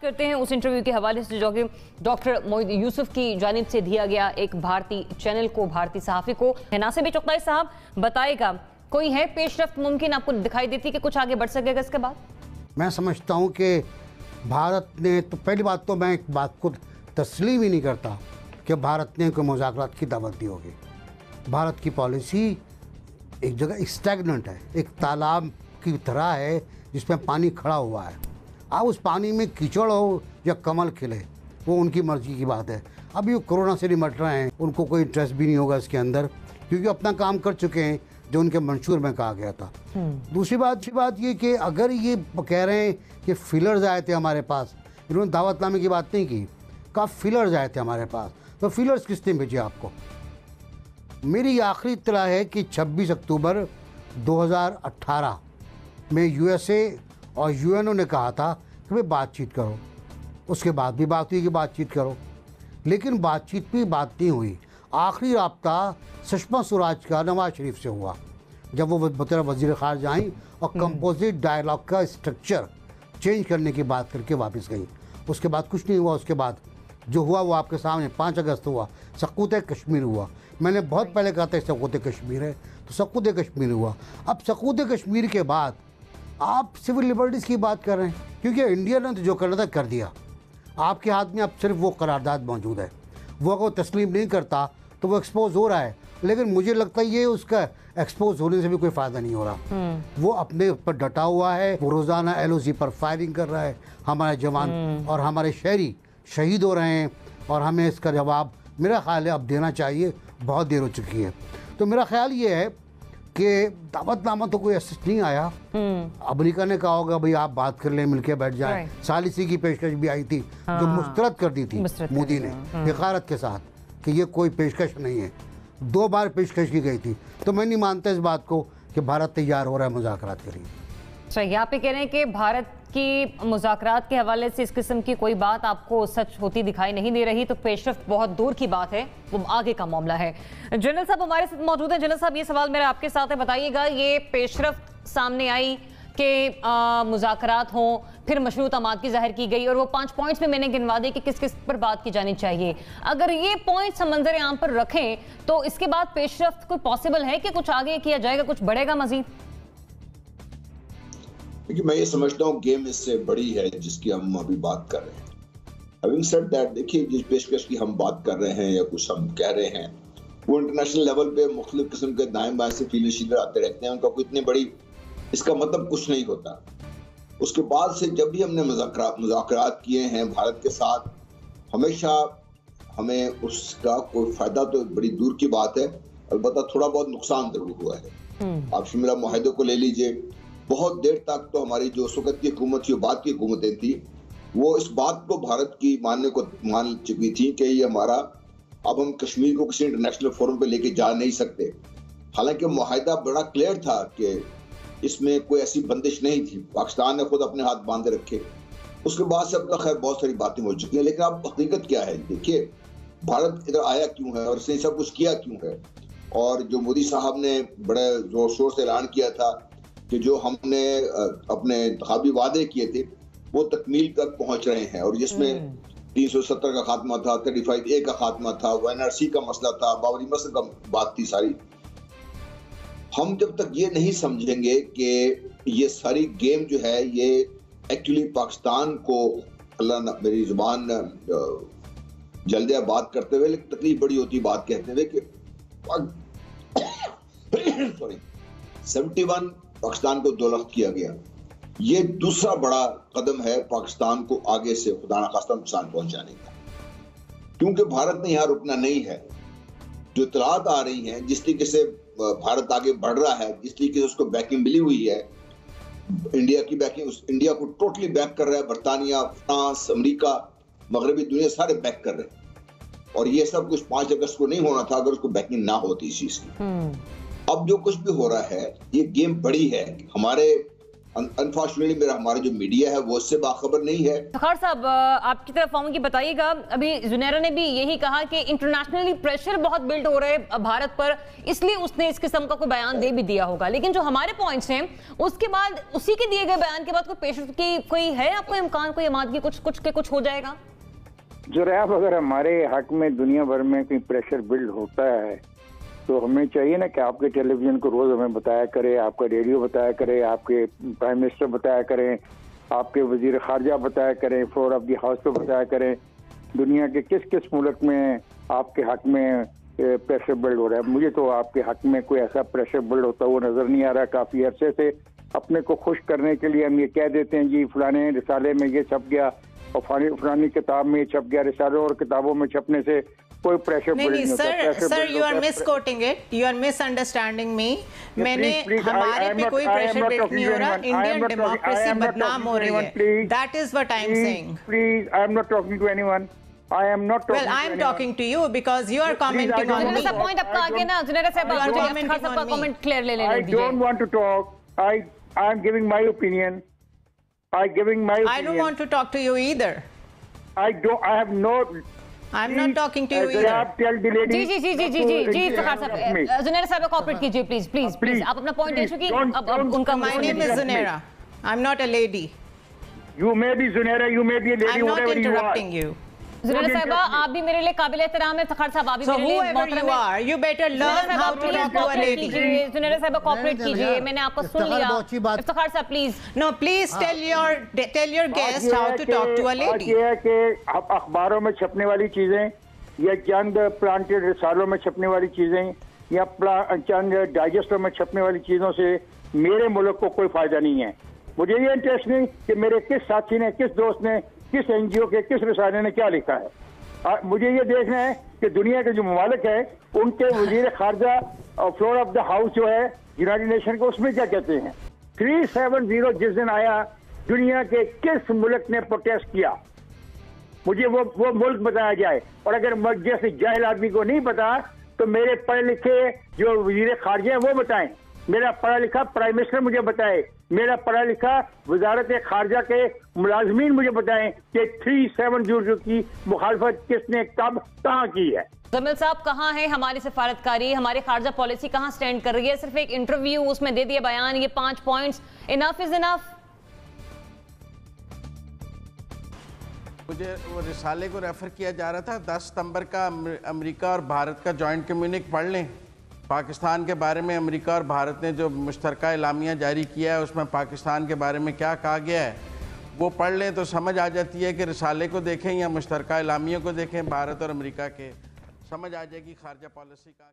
करते हैं उस इंटरव्यू के हवाले से जो कि डॉक्टर मोईद यूसुफ की जानिब से दिया गया एक भारतीय चैनल को, भारतीय सहाफ़ी को। नासिर भी चौकदाई साहब बताएगा, कोई है पेशरफ्त मुमकिन आपको दिखाई देती कि कुछ आगे बढ़ सकेगा इसके बाद? मैं समझता हूँ कि भारत ने तो पहली बात तो मैं एक बात को तस्लीम ही नहीं करता कि भारत ने कोई मुज़ाकरात की दावत दी होगी। भारत की पॉलिसी एक जगह स्टैग्नेंट है, एक तालाब की तरह है जिसमें पानी खड़ा हुआ है। अब उस पानी में कीचड़ हो या कमल खिले वो उनकी मर्जी की बात है। अभी वो कोरोना से निपट रहे हैं, उनको कोई इंटरेस्ट भी नहीं होगा इसके अंदर, क्योंकि अपना काम कर चुके हैं जो उनके मंशूर में कहा गया था। दूसरी बात ये कि अगर ये कह रहे हैं कि फिलर्स आए थे हमारे पास, इन्होंने दावतनामे की बात नहीं की, कहा फिलर्स आए थे हमारे पास, तो फिलर्स किसने भेजे आपको? मेरी आखिरी इत्तला है कि 26 अक्टूबर 2018 में यूएसए और यूएनओ ने कहा था कि भाई बातचीत करो। उसके बाद भी बात हुई कि बातचीत करो, लेकिन बातचीत भी बात नहीं हुई। आखिरी रब्ता सुषमा स्वराज का नवाज शरीफ से हुआ जब वो बतौर वज़ीर ख़ारिजा आई और कंपोजिट डायलॉग का स्ट्रक्चर चेंज करने की बात करके वापस गई। उसके बाद कुछ नहीं हुआ। उसके बाद जो हुआ वो आपके सामने 5 अगस्त हुआ, सकूत कश्मीर हुआ। मैंने बहुत पहले कहा था सकूत कश्मीर है, तो सकूत कश्मीर हुआ। अब सकूत कश्मीर के बाद आप सिविल लिबर्टीज़ की बात कर रहे हैं, क्योंकि इंडिया ने तो जो करना था कर दिया। आपके हाथ में अब सिर्फ वो करारदाद मौजूद है, वो अगर तस्लीम नहीं करता तो वो एक्सपोज हो रहा है। लेकिन मुझे लगता है ये उसका एक्सपोज होने से भी कोई फ़ायदा नहीं हो रहा। वो अपने ऊपर डटा हुआ है, वो रोज़ाना LOC पर फायरिंग कर रहा है। हमारे जवान और हमारे शहरी शहीद हो रहे हैं और हमें इसका जवाब मेरा ख्याल है अब देना चाहिए। बहुत देर हो चुकी है। तो मेरा ख्याल ये है कि दावतनामा तो कोई ऐसा नहीं आया। अमेरिका ने कहा होगा भाई आप बात कर लें, मिलके बैठ जाएं। सालिसी की पेशकश भी आई थी जो मुस्तरद कर दी थी मोदी ने हक़ारत के साथ कि ये कोई पेशकश नहीं है। 2 बार पेशकश की गई थी। तो मैं नहीं मानता इस बात को कि भारत तैयार हो रहा है मुज़ाकरात के लिए। अच्छा, यहाँ पे कह रहे हैं कि भारत की मुज़ाकरात के हवाले से इस किस्म की कोई बात आपको सच होती दिखाई नहीं दे रही, तो पेशरफ्त बहुत दूर की बात है, वो आगे का मामला है। जनरल साहब हमारे साथ मौजूद हैं। जनरल साहब, ये सवाल मेरा आपके साथ है, बताइएगा ये पेशरफ्त सामने आई कि मुज़ाकरात हों, फिर मशरूत अमाद की जाहिर की गई और वो 5 पॉइंट्स में मैंने गिनवा दिए कि किस किस पर बात की जानी चाहिए। अगर ये पॉइंट्स हम मंजर आम पर रखें तो इसके बाद पेशरफ्त कोई पॉसिबल है कि कुछ आगे किया जाएगा, कुछ बढ़ेगा मजीद? देखिए, मैं ये समझता हूँ गेम इससे बड़ी है जिसकी हम अभी बात कर रहे हैं। Having said that, देखिए जिस पेशकश की हम बात कर रहे हैं या कुछ हम कह रहे हैं, वो इंटरनेशनल लेवल पे मुख्तलिफ किस्म के दाएं बाएं से फील्ड शीलर आते रहते हैं। उनका कोई इतनी बड़ी इसका मतलब कुछ नहीं होता। उसके बाद से जब भी हमने मुज़ाकरात किए हैं भारत के साथ, हमेशा हमें उसका कोई फ़ायदा तो बड़ी दूर की बात है, अलबत्ता थोड़ा बहुत नुकसान जरूर हुआ है। आप शिमला मुआहदे को ले लीजिए, बहुत देर तक तो हमारी जो उस वक़्त की हुकूमत थी, बाद की हुकूमतें थी, वो इस बात को भारत की मान चुकी थी कि ये हमारा अब हम कश्मीर को किसी इंटरनेशनल फोरम पे लेके जा नहीं सकते। हालांकि मुआहदा बड़ा क्लियर था कि इसमें कोई ऐसी बंदिश नहीं थी। पाकिस्तान ने खुद अपने हाथ बांधे रखे। उसके बाद से अब तक खैर बहुत सारी बातें हो चुकी हैं, लेकिन अब हकीकत क्या है? देखिए, भारत इधर आया क्यों है और इसने सब कुछ किया क्यों है? और जो मोदी साहब ने बड़े जोर शोर से ऐलान किया था कि जो हमने अपने इंतखाबी वादे किए थे वो तकमील तक पहुंच रहे हैं, और जिसमें 370 का खात्मा था, 35A का खात्मा था, NRC का मसला था, बाबरी मस्जिद का बात थी सारी। हम जब तक ये नहीं समझेंगे कि ये सारी गेम जो है ये एक्चुअली पाकिस्तान को, अल्लाह मेरी जुबान जल्दी बात करते हुए, लेकिन तकलीफ बड़ी होती बात कहते हुए कि सॉरी 71 पाकिस्तान को 2 लाख किया गया। ये दूसरा बड़ा कदम है पाकिस्तान को आगे से खुदा न खास्ता नुकसान पहुंचाने का, क्योंकि भारत ने यहाँ रुकना नहीं है। जो इत्तलात आ रही हैं, जिस तरीके से भारत आगे बढ़ रहा है, जिस तरीके से उसको बैकिंग मिली हुई है, इंडिया की बैकिंग, इंडिया को टोटली बैक कर रहा है बरतानिया, फ्रांस, अमेरिका, मगरबी दुनिया सारे बैक कर रहे हैं। और ये सब कुछ 5 अगस्त को नहीं होना था अगर उसको बैकिंग ना होती इस चीज की। अब जो कुछ भी हो रहा है ये गेम बड़ी है। हमारे अनफॉर्चुनेटली मेरा हमारा जो मीडिया है वो उससे बाखबर नहीं है। फ़खार साहब, आपकी तरफ आऊंगी, बताइएगा। अभी जुनैरा ने भी यही कहा कि इंटरनेशनली प्रेशर बहुत बिल्ड हो रहे हैं भारत पर, इसलिए उसने इस किस्म का कोई बयान दे भी दिया होगा। लेकिन जो हमारे पॉइंट्स हैं उसके बाद, उसी के दिए गए बयान के बाद कोई पेश की कोई है आपको इम्कान, कोई अमादगी कुछ हो जाएगा? जुरैब, अगर हमारे हक में दुनिया भर में कोई प्रेशर बिल्ड होता है तो हमें चाहिए ना कि आपके टेलीविजन को रोज हमें बताया करे, आपका रेडियो बताया करे, आपके प्राइम मिनिस्टर बताया करें, आपके वजीर खारजा बताया करें, फ्लोर ऑफ द हाउस पे बताया करें दुनिया के किस किस मुल्क में आपके हक में प्रेशर बिल्ड हो रहा है। मुझे तो आपके हक में कोई ऐसा प्रेशर बिल्ड होता हुआ नजर नहीं आ रहा। काफी अरसे से अपने को खुश करने के लिए हम ये कह देते हैं जी फलाने रिसाले में ये छप गया और फलानी किताब में छप गया। रिसालों और किताबों में छपने से कोई प्रेशर नहीं sir, you are misquoting it, you are misunderstanding me. मैंने हमारे पे कोई प्रेशर बिल्ड नहीं हो रहा, इंडियन डेमोक्रेसी बदनाम हो रही है, that is what I am saying. Please, I am not talking to anyone, I am not talking well, I am talking to you because you are commenting on me. Junaira साहब, point आपका आगे ना, जुनैरा साहब आप सबका कमेंट क्लियर ले लेने दीजिए। I don't want to talk. I am giving my opinion. I don't want to talk to you either. I have no. I'm not talking to you either. जी फ़खार साहब, जुनैरा साहब कोऑपरेट कीजिए प्लीज। आप अपना point दे चुकी। अब उनका My name is Zunaira. I'm not a lady. You may be Zunaira, you may be a lady. I'm not interrupting you. Junaira साहिबा, आप भी मेरे लिए काबिल एहतराम है। फ़खार साहब, आप भी मेरे लिए मोहतरम है। You better learn how to talk to a lady. Junaira साहिबा कोऑपरेट कीजिए, मैंने आपको सुन लिया। फ़खार साहब please. No, please tell your guest how to talk to a lady. ये है कि अखबारों में छपने वाली चीजें या चंद प्लांटेड रिसालों में छपने वाली चीजें या चंद डाइजेस्टों में छपने वाली चीजों से मेरे मुल्क को कोई फायदा नहीं है। मुझे ये इंटरेस्ट नहीं कि मेरे किस साथी ने, किस दोस्त ने, किस एनजीओ के किस रिसाले ने क्या लिखा है। मुझे ये देखना है कि दुनिया के जो ममालिक है उनके वजीर खारजा और फ्लोर ऑफ द हाउस जो है यूनाइटेड नेशन को, उसमें क्या कहते हैं। 370 जिस दिन आया, दुनिया के किस मुल्क ने प्रोटेस्ट किया, मुझे वो मुल्क बताया जाए। और अगर जैसे जाहिल आदमी को नहीं पता तो मेरे पढ़े लिखे जो वजीर खारजा है वो बताएं, मेरा पढ़ा लिखा प्राइम मिनिस्टर मुझे बताए, मेरा पढ़ा लिखा वजारत खारजा के मुलाजमीन मुझे बताएं कि 370 की मुखालफत किसने कब कहाँ की है। जमील साहब, कहाँ है हमारी सफारतकारी, हमारी खारजा पॉलिसी कहाँ स्टैंड कर रही है? सिर्फ एक इंटरव्यू, उसमें दे दिया बयान, ये 5 पॉइंट्स, इनफ इज इनफ। मुझे वो रिसाले को रेफर किया जा रहा था, 10 सितंबर का अमेरिका और भारत का जॉइंट कम्युनिक पढ़ लें। पाकिस्तान के बारे में अमेरिका और भारत ने जो मुश्तरका एलामिया जारी किया है उसमें पाकिस्तान के बारे में क्या कहा गया है वो पढ़ लें तो समझ आ जाती है कि रिसाले को देखें या मुश्तरका एलामिया को देखें भारत और अमेरिका के, समझ आ जाएगी खारजा पॉलिसी का।